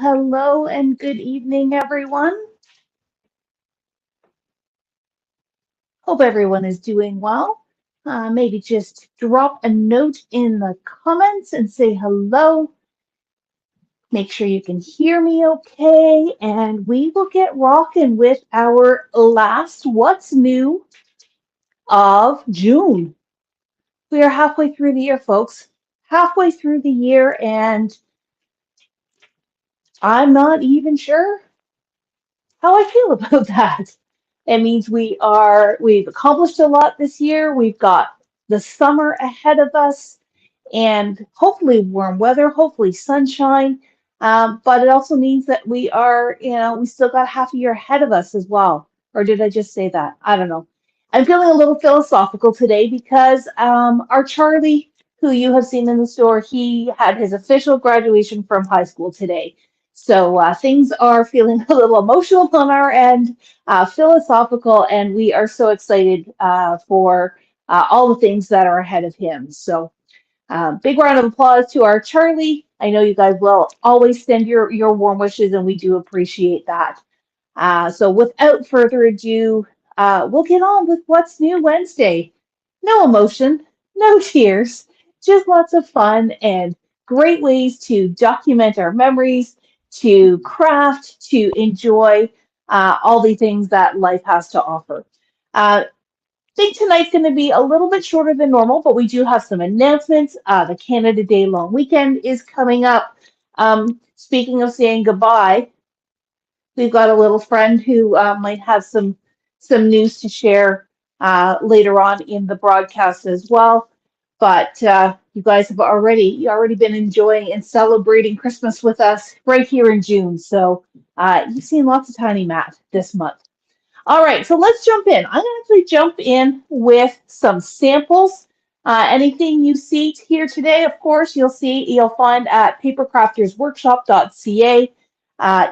Hello, and good evening, everyone. Hope everyone is doing well. Maybe just drop a note in the comments and say hello. Make sure you can hear me okay, and we will get rocking with our last What's New of June. We are halfway through the year, folks. Halfway through the year, and I'm not even sure how I feel about that. It means we've accomplished a lot this year. We've got the summer ahead of us and hopefully warm weather, hopefully sunshine. But it also means that we still got half a year ahead of us as well. Or did I just say that? I don't know. I'm feeling a little philosophical today because our Charlie, who you have seen in the store, he had his official graduation from high school today. So things are feeling a little emotional on our end, philosophical, and we are so excited for all the things that are ahead of him. So big round of applause to our Charlie. I know you guys will always send your warm wishes, and we do appreciate that. So without further ado, we'll get on with What's New Wednesday. No emotion, no tears, just lots of fun and great ways to document our memories, to craft, to enjoy all the things that life has to offer. Think tonight's going to be a little bit shorter than normal, but we do have some announcements. The Canada Day long weekend is coming up. Speaking of saying goodbye, we've got a little friend who might have some news to share later on in the broadcast as well. But you guys have already been enjoying and celebrating Christmas with us right here in June. So you've seen lots of Tiny Matt this month. All right, so let's jump in. I'm going to actually jump in with some samples. Anything you see here today, of course, you'll find at papercraftersworkshop.ca.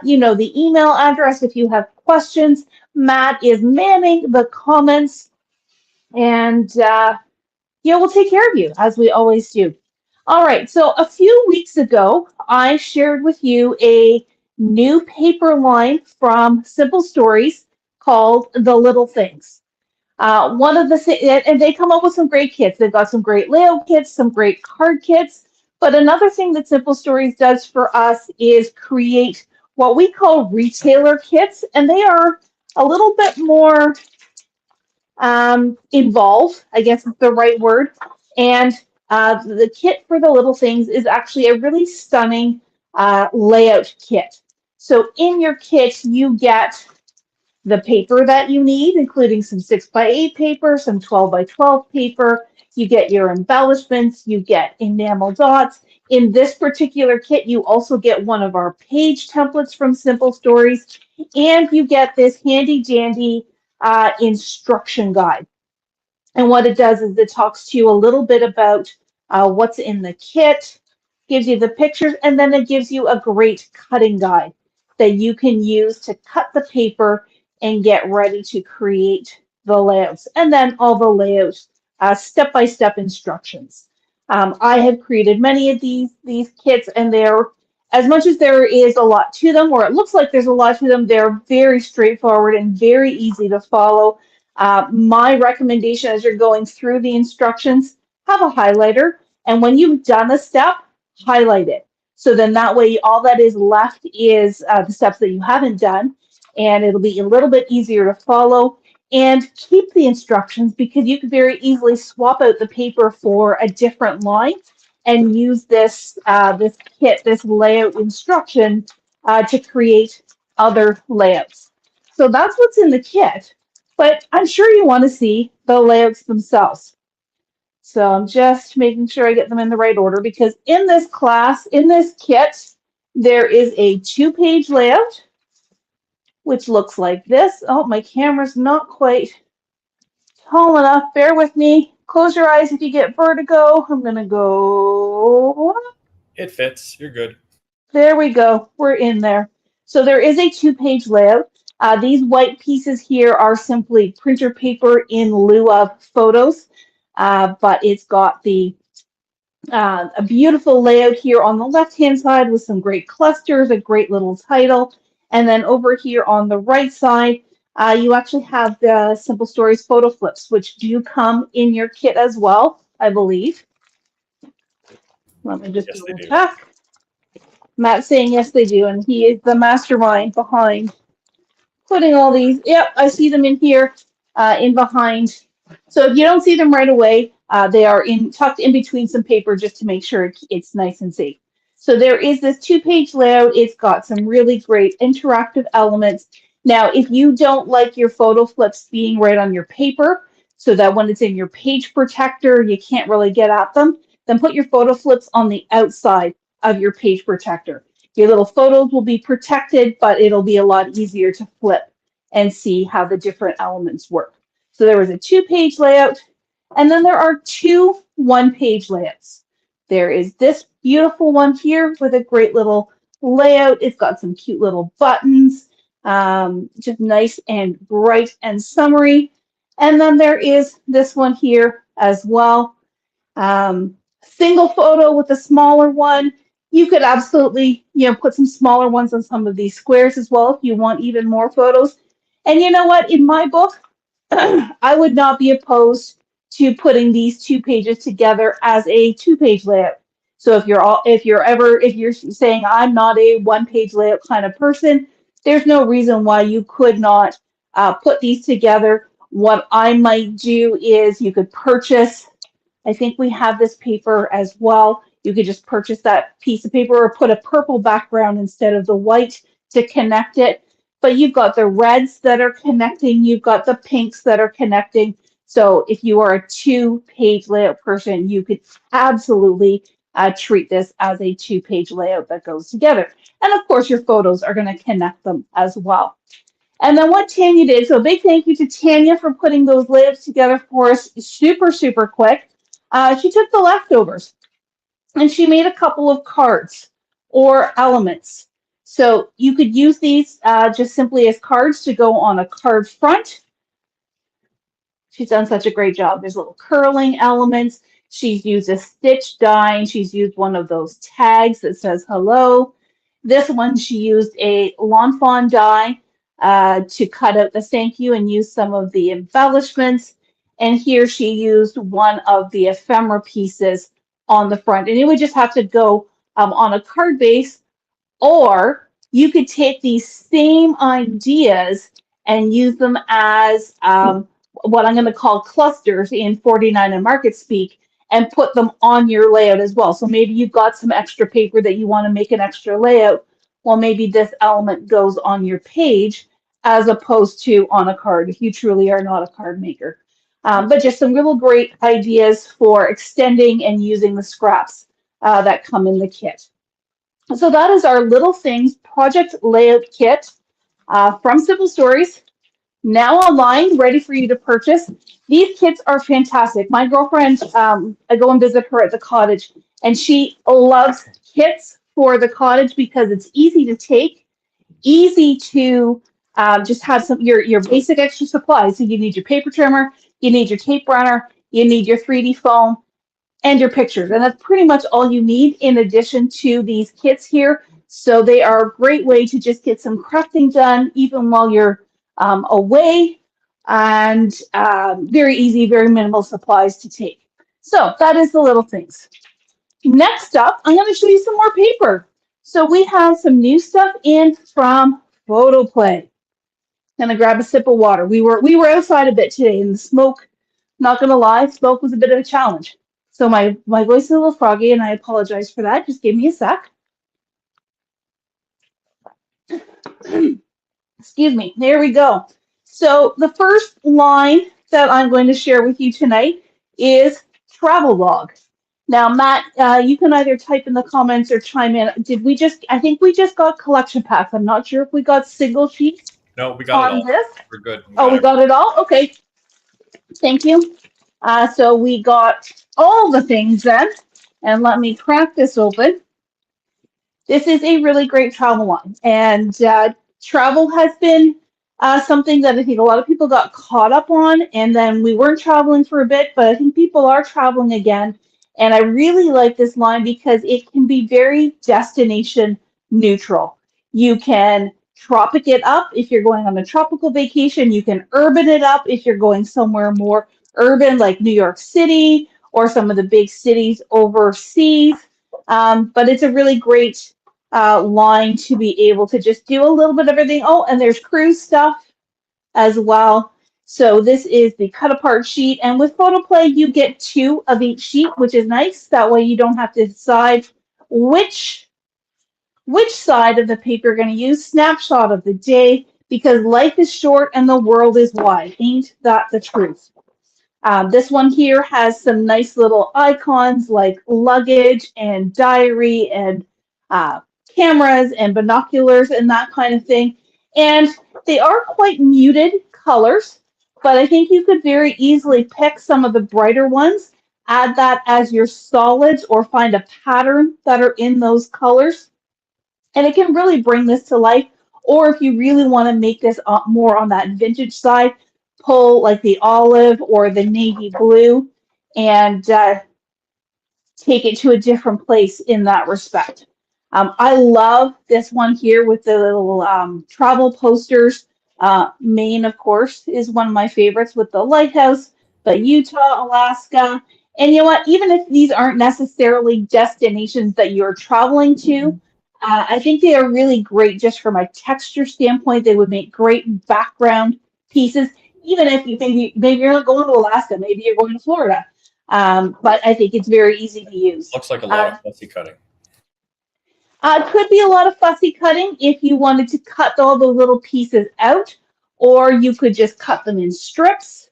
You know the email address if you have questions. Matt is manning the comments, and we'll take care of you as we always do. All right, so a few weeks ago, I shared with you a new paper line from Simple Stories called The Little Things. One of the and they come up with some great kits. They've got some great layout kits, some great card kits. But another thing that Simple Stories does for us is create what we call retailer kits, and they are a little bit more involved, I guess is the right word. And the kit for the little things is actually a really stunning layout kit. So in your kit, you get the paper that you need, including some 6x8 paper, some 12x12 paper. You get your embellishments, you get enamel dots. In this particular kit, you also get one of our page templates from Simple Stories, and you get this handy dandy instruction guide. And what it does is it talks to you a little bit about what's in the kit, gives you the pictures, and then it gives you a great cutting guide that you can use to cut the paper and get ready to create the layouts. And then all the layouts, step-by-step instructions. I have created many of these kits, and they're, as much as there is a lot to them, or it looks like there's a lot to them, they're very straightforward and very easy to follow. My recommendation as you're going through the instructions, have a highlighter, and when you've done a step, highlight it. So then that way all that is left is the steps that you haven't done, and it'll be a little bit easier to follow. And keep the instructions because you could very easily swap out the paper for a different line and use this kit, this layout instruction to create other layouts. So that's what's in the kit, but I'm sure you want to see the layouts themselves. So I'm just making sure I get them in the right order because in this class, in this kit, there is a 2-page layout, which looks like this. Oh, my camera's not quite tall enough. Bear with me. Close your eyes if you get vertigo. I'm going to go. It fits. You're good. There we go. We're in there. So there is a 2-page layout. These white pieces here are simply printer paper in lieu of photos, but it's got the A beautiful layout here on the left-hand side with some great clusters, a great little title. And then over here on the right side, you actually have the Simple Stories photo flips, which do come in your kit as well, I believe. Let me just Yes, they double do. check. Matt's saying yes, they do, and he is the mastermind behind putting all these. Yep, I see them in here, in behind. So if you don't see them right away, they are tucked in between some paper just to make sure it's nice and safe. So there is this two-page layout. It's got some really great interactive elements. Now, if you don't like your photo flips being right on your paper, so that when it's in your page protector, you can't really get at them, then put your photo flips on the outside of your page protector. Your little photos will be protected, but it'll be a lot easier to flip and see how the different elements work. So there was a two-page layout, and then there are two one-page layouts. There is this beautiful one here with a great little layout. It's got some cute little buttons, just nice and bright and summery. And then there is this one here as well. Single photo with a smaller one. You could absolutely, put some smaller ones on some of these squares as well if you want even more photos. And you know what? In my book, I would not be opposed to putting these two pages together as a two-page layout. So if you're saying I'm not a one-page layout kind of person, there's no reason why you could not put these together. What I might do is you could purchase. I think we have this paper as well. You could just purchase that piece of paper or put a purple background instead of the white to connect it. But you've got the reds that are connecting, you've got the pinks that are connecting. So if you are a two-page layout person, you could absolutely treat this as a two-page layout that goes together. And of course, your photos are going to connect them as well. And then what Tanya did, so a big thank you to Tanya for putting those layouts together for us super, super quick. She took the leftovers and she made a couple of cards or elements. So you could use these just simply as cards to go on a card front. She's done such a great job. There's little curling elements. She's used a stitch die, and she's used one of those tags that says hello. This one, she used a Lawn Fawn die to cut out the thank you and use some of the embellishments. And here she used one of the ephemera pieces on the front. And it would just have to go on a card base, or you could take these same ideas and use them as what I'm going to call clusters in 49 and Market speak, and put them on your layout as well. So maybe you've got some extra paper that you want to make an extra layout. Well, maybe this element goes on your page as opposed to on a card if you truly are not a card maker. But just some real great ideas for extending and using the scraps that come in the kit. So that is our Little Things Project Layout Kit from Simple Stories, now online, ready for you to purchase. These kits are fantastic. My girlfriend, I go and visit her at the cottage, and she loves kits for the cottage because it's easy to take, easy to just have some your basic extra supplies. So you need your paper trimmer, you need your tape runner, you need your 3D foam, and your pictures. And that's pretty much all you need in addition to these kits here. So they are a great way to just get some crafting done even while you're away, and very easy, very minimal supplies to take. So that is the Little Things. Next up, I'm going to show you some more paper. So we have some new stuff in from Photoplay. I'm going to grab a sip of water. We were outside a bit today, and the smoke, not going to lie, smoke was a bit of a challenge. So my voice is a little froggy, and I apologize for that. Just give me a sec. Excuse me. There we go. So the first line that I'm going to share with you tonight is travel log. Now, Matt, you can either type in the comments or chime in. I think we just got collection packs. I'm not sure if we got single sheets. No, we got it all. This. We're good. We got it all? Okay. Thank you. So we got all the things then. And let me crack this open. This is a really great travel line. And travel has been something that I think a lot of people got caught up on. And then we weren't traveling for a bit, but I think people are traveling again. And I really like this line because it can be very destination neutral. You can tropic it up if you're going on a tropical vacation. You can urban it up if you're going somewhere more urban like New York City or some of the big cities overseas. But it's a really great line to be able to just do a little bit of everything. Oh, and there's cruise stuff as well. So this is the cut apart sheet, and with PhotoPlay you get 2 of each sheet, which is nice. That way you don't have to decide which side of the paper you're going to use. Snapshot of the day, because life is short and the world is wide. Ain't that the truth? This one here has some nice little icons like luggage and diary and cameras and binoculars and that kind of thing. And they are quite muted colors, but I think you could very easily pick some of the brighter ones, add that as your solids, or find a pattern that are in those colors. And it can really bring this to life. Or if you really want to make this more on that vintage side, pull like the olive or the navy blue and take it to a different place in that respect. I love this one here with the little travel posters. Maine, of course, is one of my favorites with the lighthouse, but Utah, Alaska. And you know what? Even if these aren't necessarily destinations that you're traveling to, I think they are really great just from a texture standpoint. They would make great background pieces, even if you think maybe you're not going to Alaska, maybe you're going to Florida. But I think it's very easy to use. Looks like a lot of fussy cutting. Could be a lot of fussy cutting if you wanted to cut all the little pieces out, or you could just cut them in strips.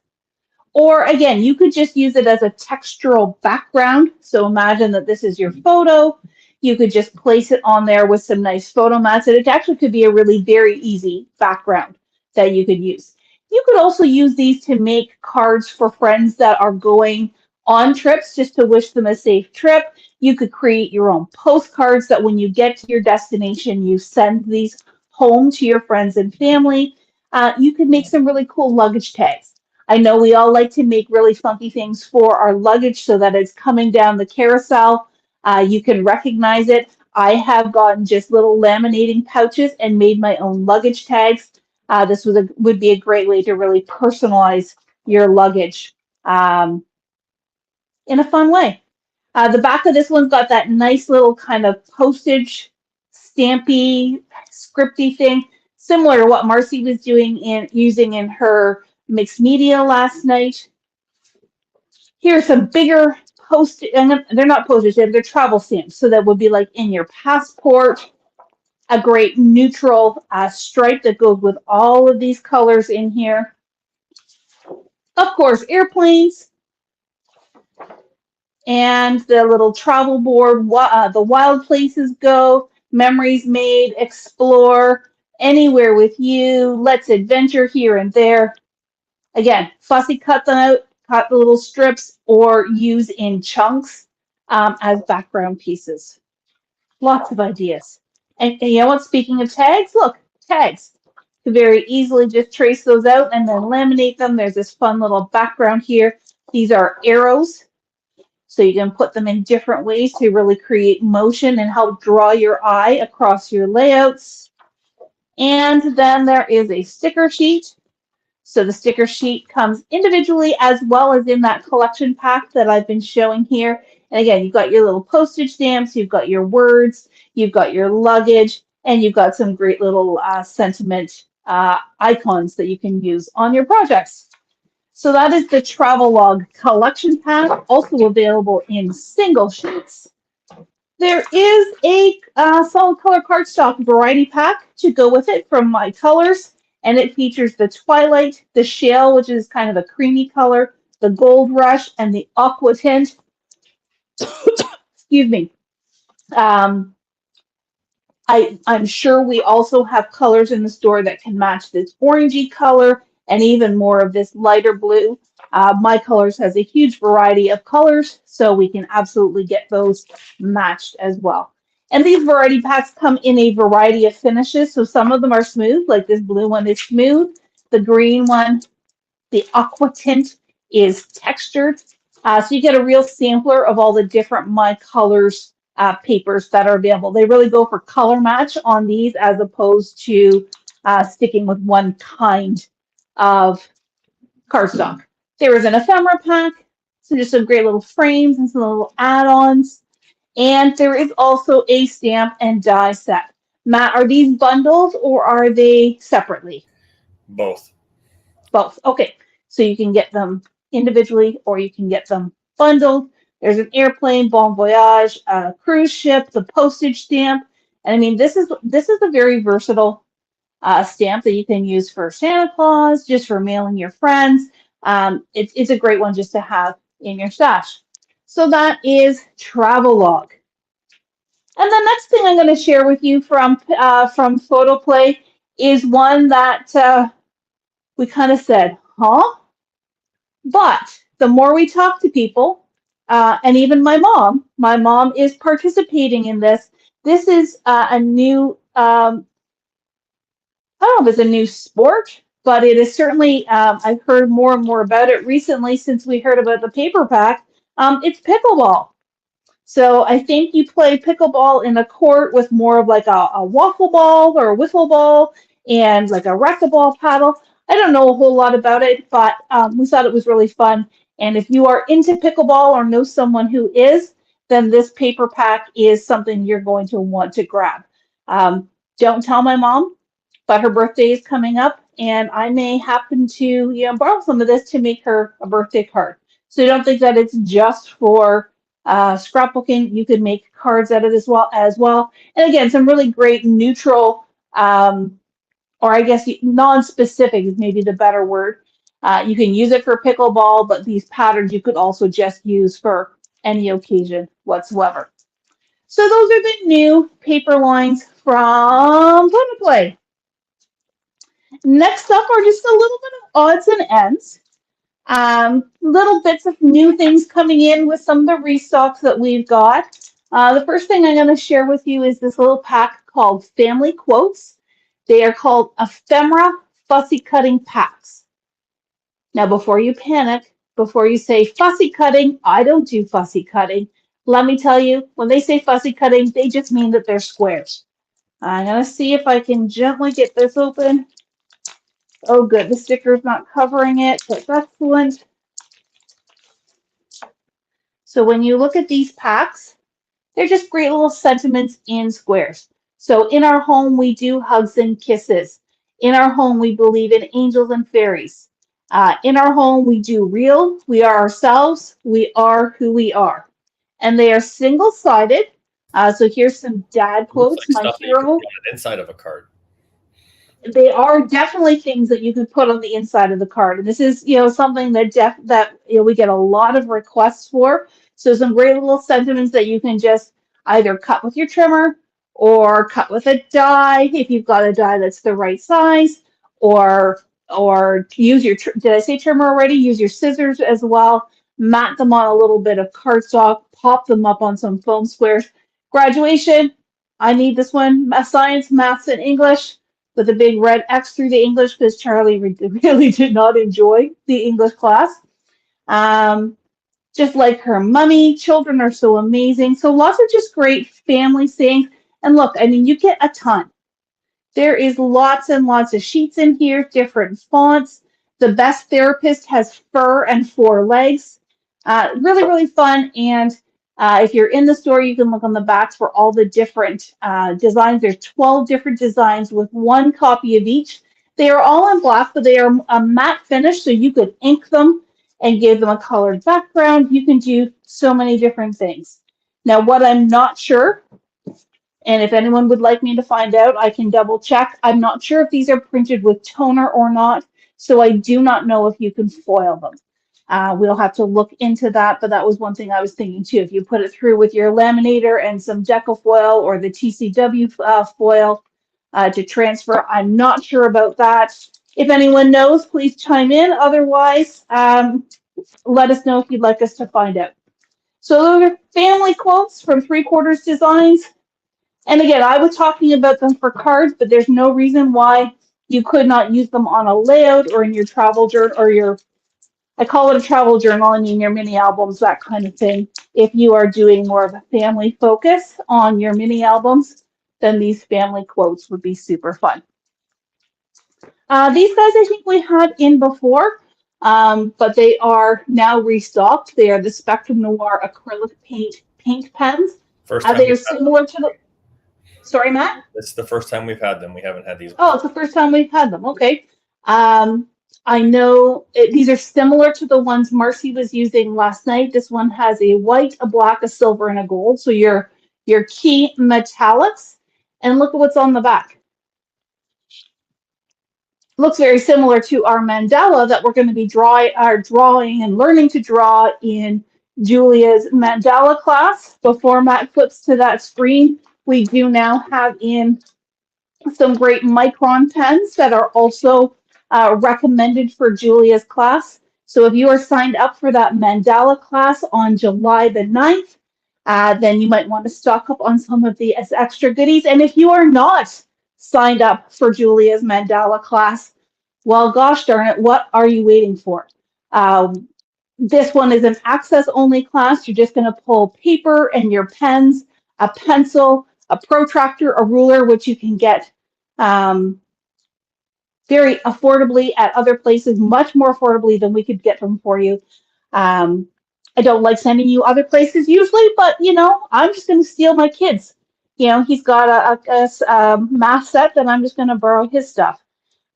Or again, you could just use it as a textural background. So imagine that this is your photo. You could just place it on there with some nice photo mats. And it actually could be a really very easy background that you could use. You could also use these to make cards for friends that are going on trips, just to wish them a safe trip. You could create your own postcards that when you get to your destination, you send these home to your friends and family. You could make some really cool luggage tags. I know we all like to make really funky things for our luggage so that it's coming down the carousel. You can recognize it. I have gotten just little laminating pouches and made my own luggage tags. This would be a great way to really personalize your luggage in a fun way. The back of this one's got that nice little kind of postage stampy, scripty thing, similar to what Marcy was using in her mixed media last night. Here's some bigger postage, and they're not postage, they're travel stamps. So that would be like in your passport, a great neutral stripe that goes with all of these colors in here. Of course, airplanes and the little travel board, the wild places go, memories made, explore, anywhere with you, let's adventure here and there. Again, fussy cut them out, cut the little strips, or use in chunks as background pieces. Lots of ideas. And you know what, speaking of tags, look, tags. You can very easily just trace those out and then laminate them. There's this fun little background here. These are arrows. So you can put them in different ways to really create motion and help draw your eye across your layouts. And then there is a sticker sheet. So the sticker sheet comes individually as well as in that collection pack that I've been showing here. And again, you've got your little postage stamps, you've got your words, you've got your luggage, and you've got some great little sentiment icons that you can use on your projects. So that is the Travelog collection pack, also available in single sheets. There is a solid color cardstock variety pack to go with it from My Colors, and it features the Twilight, the Shale, which is kind of a creamy color, the Gold Rush, and the Aqua Tint. Excuse me. I'm sure we also have colors in the store that can match this orangey color and even more of this lighter blue. My Colors has a huge variety of colors, so we can absolutely get those matched as well. And these variety packs come in a variety of finishes. So some of them are smooth, like this blue one is smooth. The green one, the Aqua Tint, is textured. So you get a real sampler of all the different My Colors papers that are available. They really go for color match on these as opposed to sticking with one kind of cardstock. There is an ephemera pack, so just some great little frames and some little add-ons. And there is also a stamp and die set. Matt, are these bundles or are they separately? Both. Both. Okay. So you can get them individually or you can get them bundled. There's an airplane, Bon Voyage, a cruise ship, the postage stamp. And I mean, this is a very versatile stamp that you can use for Santa Claus, just for mailing your friends. It's a great one just to have in your stash. So that is Travelog. And the next thing I'm going to share with you from Photoplay is one that we kind of said, huh? But the more we talk to people, and even my mom is participating in this. This is a new, I don't know if it's a new sport, but it is certainly, I've heard more and more about it recently since we heard about the paper pack. It's pickleball. So I think you play pickleball in a court with more of like a waffle ball or a wiffle ball and like a racquetball paddle. I don't know a whole lot about it, but we thought it was really fun. And if you are into pickleball or know someone who is, then this paper pack is something you're going to want to grab. Don't tell my mom, but her birthday is coming up, and I may happen to borrow some of this to make her a birthday card. So don't think that it's just for scrapbooking. You could make cards out of this as well. And again, some really great neutral, or I guess non-specific is maybe the better word. You can use it for pickleball, but these patterns you could also just use for any occasion whatsoever. So those are the new paper lines from Photoplay. Next up are just a little bit of odds and ends. Little bits of new things coming in with some of the restocks that we've got. The first thing I'm going to share with you is this little pack called Family Quotes. They are called Ephemera Fussy Cutting Packs. Now, before you panic, before you say fussy cutting, I don't do fussy cutting. Let me tell you, when they say fussy cutting, they just mean that they're squares. I'm going to see if I can gently get this open. Oh, good. The sticker's not covering it. That's excellent. So when you look at these packs, they're just great little sentiments in squares. So in our home, we do hugs and kisses. In our home, we believe in angels and fairies. In our home, we do real. We are ourselves. We are who we are. And they are single-sided. So here's some dad quotes. Looks like My stuff that you can hero. put on the inside of a card. They are definitely things that you could put on the inside of the card. And this is, something that we get a lot of requests for. So some great little sentiments that you can just either cut with your trimmer or cut with a die if you've got a die that's the right size, or use your, did I say trimmer already? Use your scissors as well. Mat them on a little bit of cardstock, pop them up on some foam squares. Graduation, I need this one. Science, maths, and English, with a big red X through the English because Charlie really did not enjoy the English class. Just like her mummy, children are so amazing. So lots of just great family sayings. And look, I mean, you get a ton. There is lots and lots of sheets in here, different fonts. The Best Therapist has fur and 4 legs. Really, really fun. And if you're in the store, you can look on the backs for all the different designs. There's 12 different designs with 1 copy of each. They are all in black, but they are a matte finish, so you could ink them and give them a colored background. You can do so many different things. Now, what I'm not sure, and if anyone would like me to find out, I can double check. I'm not sure if these are printed with toner or not, so I do not know if you can foil them. We'll have to look into that, but that was one thing I was thinking too. If you put it through with your laminator and some Deco-foil or the TCW foil to transfer, I'm not sure about that. If anyone knows, please chime in. Otherwise, let us know if you'd like us to find out. So those are family quotes from 3/4 Designs. And again, I was talking about them for cards, but there's no reason why you could not use them on a layout or in your travel journal or your I call it a travel journal. I mean, your mini albums, that kind of thing. If you are doing more of a family focus on your mini albums, then these family quotes would be super fun. These guys I think we had in before, but they are now restocked. They are the Spectrum Noir acrylic paint pens. First time They are we've had them. similar to the. Sorry, Matt. It's the first time we've had them. We haven't had these. Oh, it's the first time we've had them. Okay. I know these are similar to the ones Marcy was using last night. This one has a white, a black, a silver, and a gold. So your key metallics. And look at what's on the back. Looks very similar to our mandala that we're going to be drawing and learning to draw in Julia's mandala class. Before Matt flips to that screen, we do now have in some great Micron pens that are also recommended for Julia's class. So if you are signed up for that mandala class on July the 9th, then you might want to stock up on some of the extra goodies. And if you are not signed up for Julia's mandala class, well, gosh darn it, what are you waiting for? This one is an access-only class. You're just going to pull paper and your pens, a pencil, a protractor, a ruler, which you can get very affordably at other places, much more affordably than we could get them for you. I don't like sending you other places usually, but you know, I'm just going to steal my kids. You know, he's got a math set that I'm just going to borrow his stuff.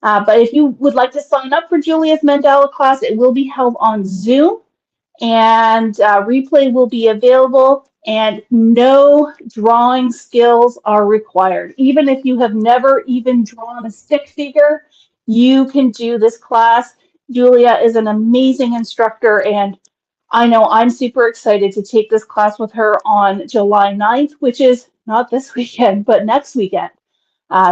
But if you would like to sign up for Julia's mandala class, it will be held on Zoom, and replay will be available, and no drawing skills are required. Even if you have never even drawn a stick figure, you can do this class. Julia is an amazing instructor, and I know I'm super excited to take this class with her on July 9th, which is not this weekend, but next weekend.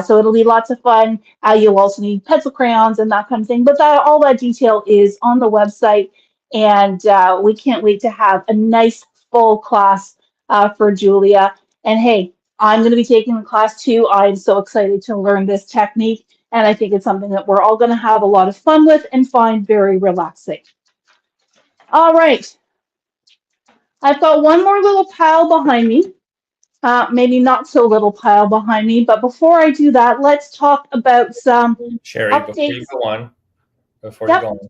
So it'll be lots of fun. You'll also need pencil crayons and that kind of thing, but all that detail is on the website, and we can't wait to have a nice full class for Julia. And hey, I'm going to be taking the class too. I'm so excited to learn this technique, and I think it's something that we're all going to have a lot of fun with and find very relaxing. All right. I've got one more little pile behind me. Maybe not so little pile behind me, but before I do that, let's talk about some Sherry, updates. Before you go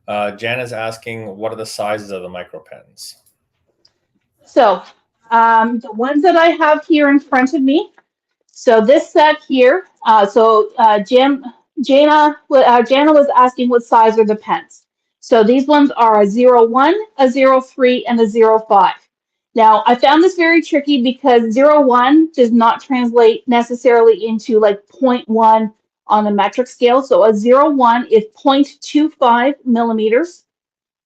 on, Jan is asking, what are the sizes of the micro pens? So the ones that I have here in front of me, so this set here, Jana was asking what size are the pens. So these ones are a 01, a 03, and a 05. Now, I found this very tricky because 01 does not translate necessarily into like 0.1 on the metric scale. So a 01 is 0.25 millimeters,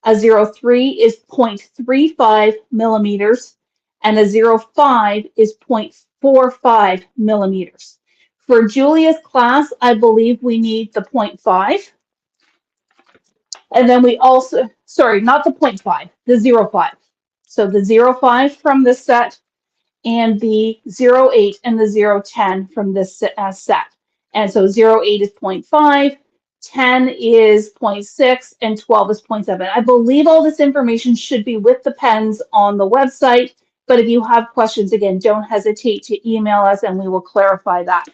a 03 is 0.35 millimeters, and a 05 is 0.45 millimeters. For Julia's class, I believe we need the 0.5. And then we also, sorry, not the 0.5, the 05. So the 05 from this set and the 08 and the 010 from this set. And so 08 is 0.5, 10 is 0.6, and 12 is 0.7. I believe all this information should be with the pens on the website, but if you have questions, again, don't hesitate to email us and we will clarify that.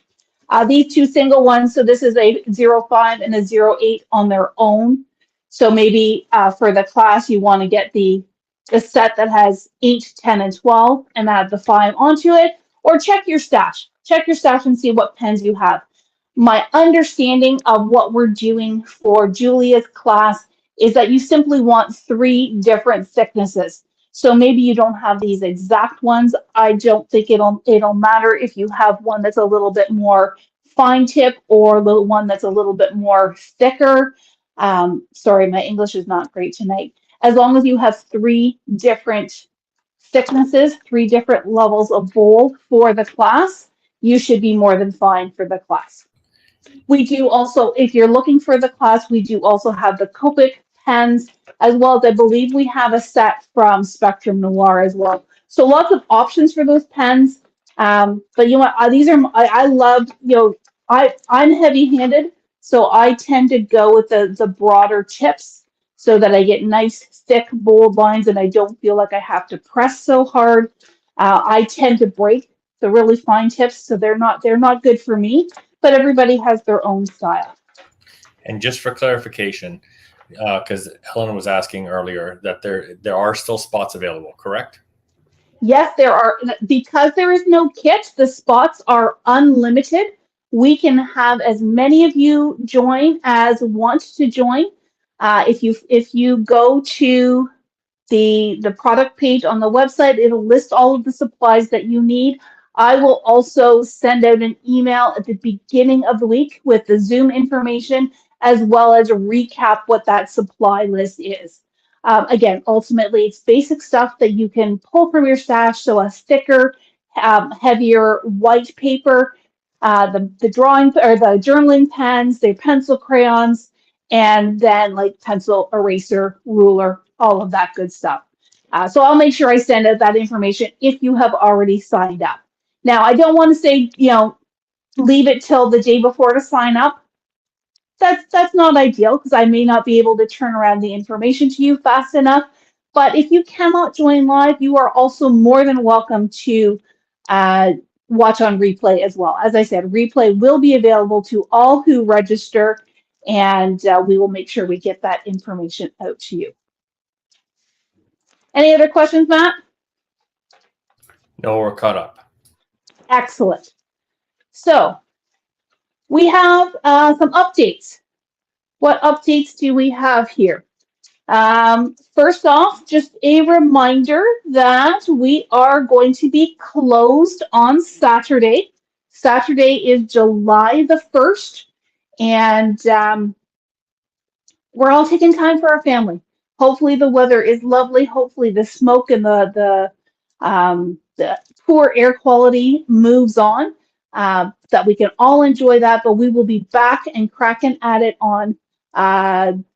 These two single ones, so this is a 05 and a 08 on their own. So maybe for the class, you want to get the set that has 8, 10, and 12 and add the 5 onto it, or check your stash. Check your stash and see what pens you have. My understanding of what we're doing for Julia's class is that you simply want 3 different thicknesses. So maybe you don't have these exact ones. I don't think it'll matter if you have one that's a little bit more fine tip or one that's a little bit more thicker. Sorry, my English is not great tonight. As long as you have 3 different thicknesses, 3 different levels of bold for the class, you should be more than fine for the class. We do also, if you're looking for the class, we do also have the Copic pens, as well as I believe we have a set from Spectrum Noir as well. So lots of options for those pens. But you know what, these are, I love, you know, I'm heavy-handed, so I tend to go with the broader tips. so that I get nice, thick, bold lines and I don't feel like I have to press so hard. I tend to break the really fine tips, so they're not good for me, but everybody has their own style. And just for clarification, because Helen was asking earlier that there are still spots available, correct? Yes, there are, because there is no kit, the spots are unlimited. We can have as many of you join as want to join. If you go to the product page on the website, it'll list all of the supplies that you need. I will also send out an email at the beginning of the week with the Zoom information, as well as a recap what that supply list is. Again, ultimately, it's basic stuff that you can pull from your stash. So a thicker, heavier white paper, the drawing or the journaling pens, the pencil crayons, and then like pencil, eraser, ruler, all of that good stuff. So I'll make sure I send out that information if you have already signed up. Now, I don't want to say, leave it till the day before to sign up. That's not ideal because I may not be able to turn around the information to you fast enough. But if you cannot join live, you are also more than welcome to watch on replay as well. As I said, replay will be available to all who register, and we will make sure we get that information out to you. Any other questions, Matt? No, we're caught up. Excellent. So we have some updates. What updates do we have here? First off, just a reminder that we are going to be closed on Saturday. Saturday is July the 1st, and we're all taking time for our family. Hopefully the weather is lovely. Hopefully the smoke and the poor air quality moves on, that we can all enjoy that, but we will be back and cracking at it on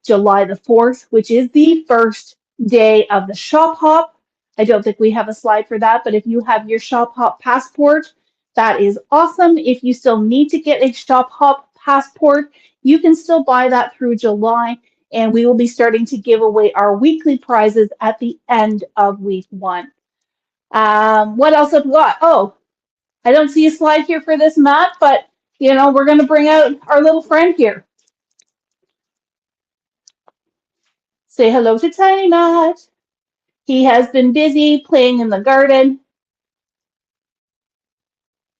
July the 4th, which is the first day of the Shop Hop. I don't think we have a slide for that, but if you have your Shop Hop passport, that is awesome. If you still need to get a Shop Hop passport, you can still buy that through July, and we will be starting to give away our weekly prizes at the end of week 1. What else have we got? Oh, I don't see a slide here for this, Matt, but we're going to bring out our little friend here. Say hello to Tiny Matt. He has been busy playing in the garden.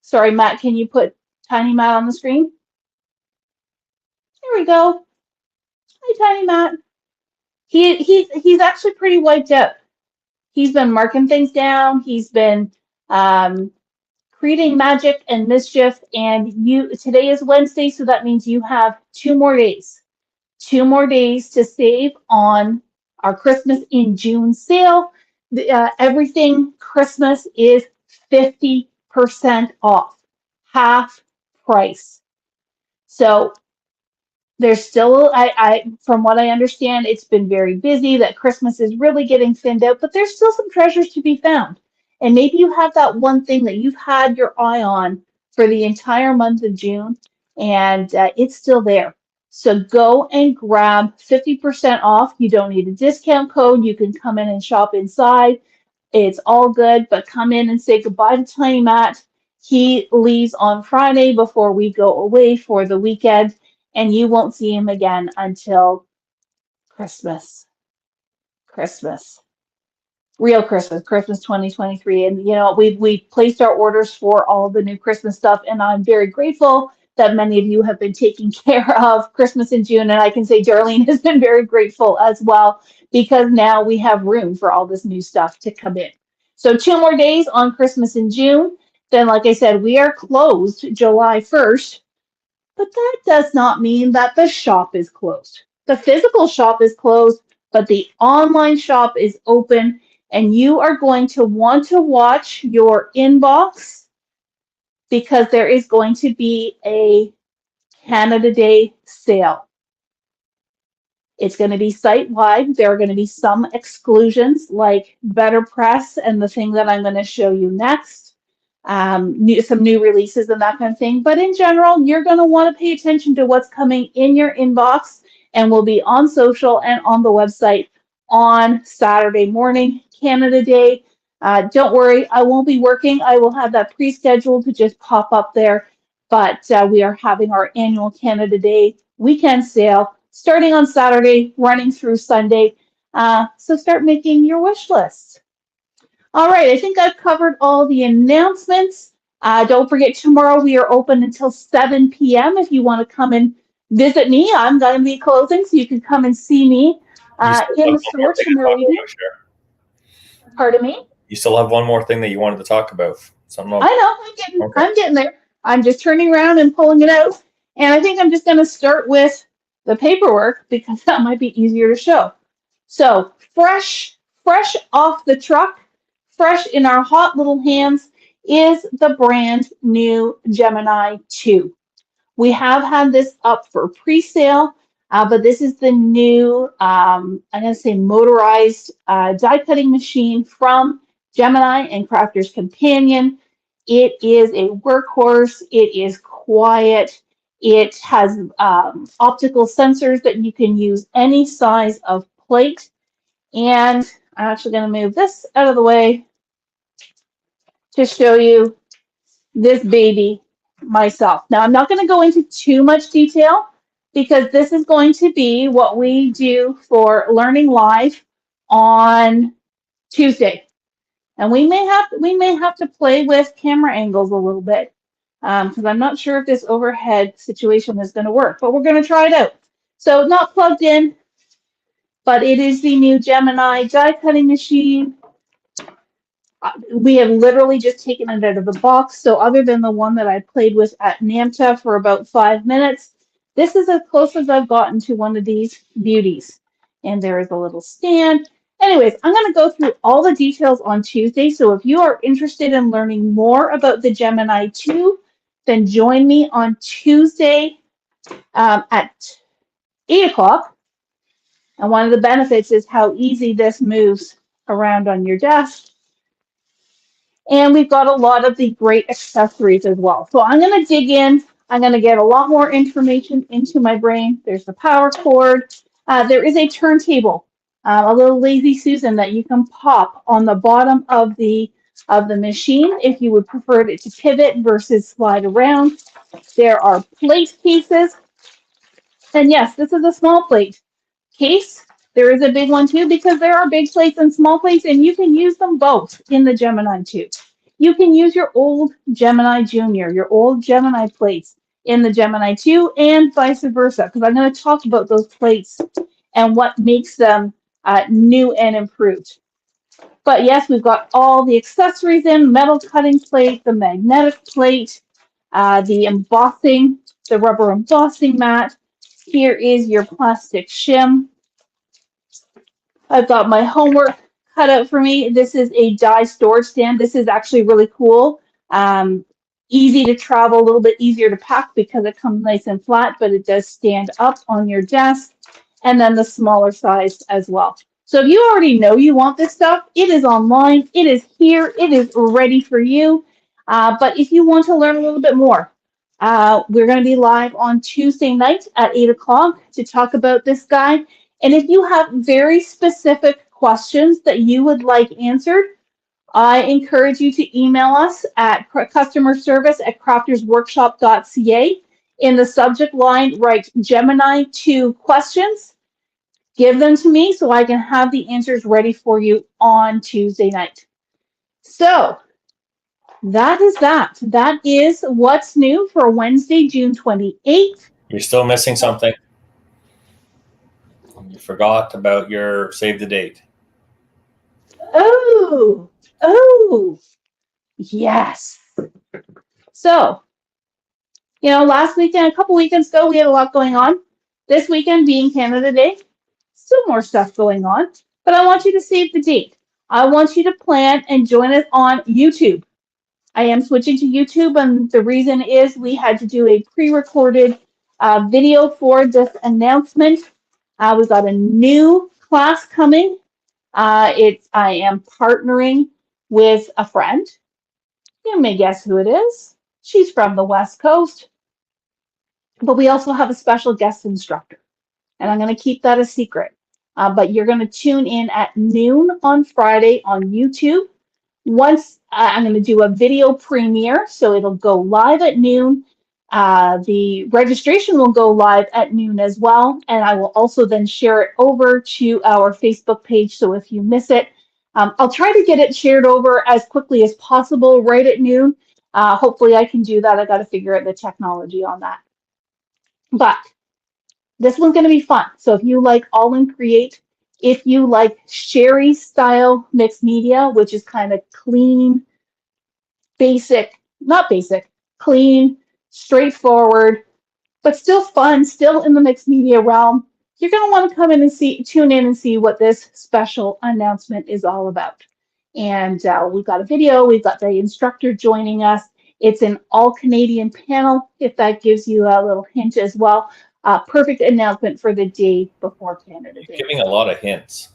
Sorry, Matt, can you put Tiny Matt on the screen? There we go. Hi, Tiny Matt. He's actually pretty wiped out. He's been marking things down. He's been creating magic and mischief. And today is Wednesday, so that means you have 2 more days. 2 more days to save on our Christmas in June sale. Everything Christmas is 50% off, half price. So there's still, from what I understand, it's been very busy, that Christmas is really getting thinned out, but there's still some treasures to be found. And maybe you have that one thing that you've had your eye on for the entire month of June, and it's still there. So go and grab 50% off. You don't need a discount code. You can come in and shop inside. It's all good, but come in and say goodbye to Tiny Matt. He leaves on Friday before we go away for the weekend, and you won't see him again until Christmas. Real Christmas 2023. And we placed our orders for all the new Christmas stuff, and I'm very grateful that many of you have been taking care of Christmas in June. And I can say Darlene has been very grateful as well, because now we have room for all this new stuff to come in. So 2 more days on Christmas in June. Then, like I said, we are closed July 1st, but that does not mean that the shop is closed. The physical shop is closed, but the online shop is open, and you are going to want to watch your inbox, because there is going to be a Canada Day sale. It's going to be site-wide. There are going to be some exclusions, like Better Press and the thing that I'm going to show you next, some new releases and that kind of thing. But in general, you're going to want to pay attention to what's coming in your inbox and will be on social and on the website on Saturday morning, Canada Day. Don't worry, I won't be working. I will have that pre-scheduled to just pop up there. But we are having our annual Canada Day weekend sale starting on Saturday, running through Sunday. So start making your wish lists. All right, I think I've covered all the announcements. Don't forget, tomorrow we are open until 7 p.m. If you want to come and visit me, I'm going to be closing, so you can come and see me You still in have the one more store thing to tomorrow talk evening. about, Cher. Pardon me? You still have one more thing that you wanted to talk about. Something else. I know, Okay. I'm getting there. I'm just turning around and pulling it out. And I think I'm just going to start with the paperwork because that might be easier to show. So fresh off the truck, fresh in our hot little hands is the brand new Gemini 2. We have had this up for pre-sale, but this is the new, I'm going to say motorized die cutting machine from Gemini and Crafter's Companion. It is a workhorse. It is quiet. It has optical sensors that you can use any size of plate. And I'm actually going to move this out of the way to show you this baby myself. Now, I'm not going to go into too much detail because this is going to be what we do for Learning Live on Tuesday. And we may have to play with camera angles a little bit because I'm not sure if this overhead situation is going to work, but we're going to try it out. So not plugged in, but it is the new Gemini die cutting machine. We have literally just taken it out of the box. So other than the one that I played with at NAMTA for about 5 minutes, this is as close as I've gotten to one of these beauties. And there is a little stand. Anyways, I'm going to go through all the details on Tuesday. So if you are interested in learning more about the Gemini 2, then join me on Tuesday at 8 o'clock. And one of the benefits is how easy this moves around on your desk. And we've got a lot of the great accessories as well. So I'm going to dig in. I'm going to get a lot more information into my brain. There's the power cord. There is a turntable, a little Lazy Susan that you can pop on the bottom of the machine if you would prefer it to pivot versus slide around. There are plate cases. And yes, this is a small plate case. There is a big one too because there are big plates and small plates, and you can use them both in the Gemini 2. You can use your old Gemini Junior, your old Gemini plates in the Gemini 2 and vice versa, because I'm going to talk about those plates and what makes them new and improved. But yes, we've got all the accessories in, metal cutting plate, the magnetic plate, the embossing, the rubber embossing mat. Here is your plastic shim. I've got my homework cut out for me. This is a die storage stand. This is actually really cool. Easy to travel, a little bit easier to pack because it comes nice and flat, but it does stand up on your desk. And then the smaller size as well. So if you already know you want this stuff, it is online. It is here. It is ready for you. But if you want to learn a little bit more, we're going to be live on Tuesday night at 8 o'clock to talk about this guy. And if you have very specific questions that you would like answered, I encourage you to email us at customerservice@craftersworkshop.ca. In the subject line, write Gemini 2 questions. Give them to me so I can have the answers ready for you on Tuesday night. So that is that. That is what's new for Wednesday, June 28th. You're still missing something. You forgot about your save the date. Oh, yes. So, last weekend, a couple weekends ago, we had a lot going on. This weekend being Canada Day, still more stuff going on. But I want you to save the date. I want you to plan and join us on YouTube. I am switching to YouTube, and the reason is we had to do a pre-recorded video for this announcement. We've got a new class coming. I am partnering with a friend. You may guess who it is. She's from the West Coast. But we also have a special guest instructor. and I'm going to keep that a secret. But you're going to tune in at noon on Friday on YouTube. Once I'm going to do a video premiere, so it'll go live at noon. The registration will go live at noon as well, and I will also then share it over to our Facebook page. So if you miss it, I'll try to get it shared over as quickly as possible right at noon. Hopefully I can do that. I got to figure out the technology on that. But this one's going to be fun. So if you like All in Create, if you like Sherry style mixed media, which is kind of clean, not basic, clean, straightforward, but still fun, still in the mixed media realm, you're going to want to come in and tune in and see what this special announcement is all about. And we've got a video, we've got the instructor joining us. It's an all-Canadian panel, if that gives you a little hint as well. Perfect announcement for the day before Canada Day. You're giving a lot of hints.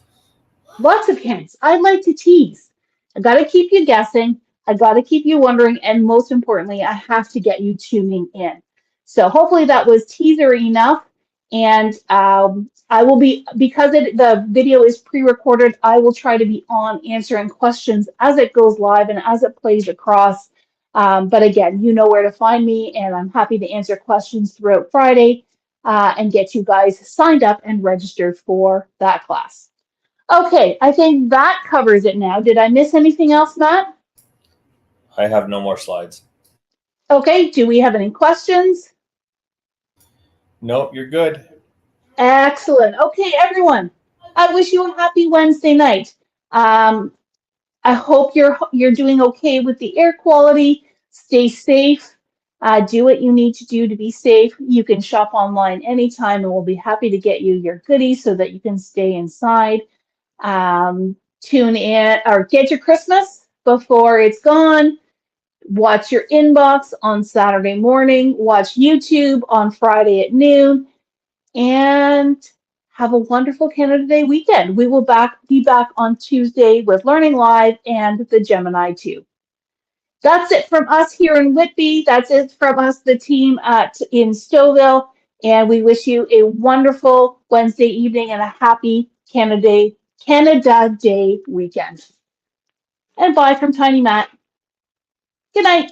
Lots of hints. I like to tease. I got to keep you guessing. I got to keep you wondering. And most importantly, I have to get you tuning in. So hopefully that was teaser enough. And I will be, because the video is pre-recorded, I will try to be on answering questions as it goes live and as it plays across. But again, you know where to find me, and I'm happy to answer questions throughout Friday and get you guys signed up and registered for that class. Okay, I think that covers it now. Did I miss anything else, Matt? I have no more slides. Okay, do we have any questions? Nope, you're good. Excellent. Okay, everyone, I wish you a happy Wednesday night. I hope you're doing okay with the air quality. Stay safe. Do what you need to do to be safe. You can shop online anytime, and we'll be happy to get you your goodies so that you can stay inside. Tune in or get your Christmas before it's gone. Watch your inbox on Saturday morning. Watch YouTube on Friday at noon. And have a wonderful Canada Day weekend. We will be back on Tuesday with Learning Live and the Gemini 2. That's it from us here in Whitby. That's it from us, the team in Stouffville. And we wish you a wonderful Wednesday evening and a happy Canada Day weekend. And bye from Tiny Matt. Good night.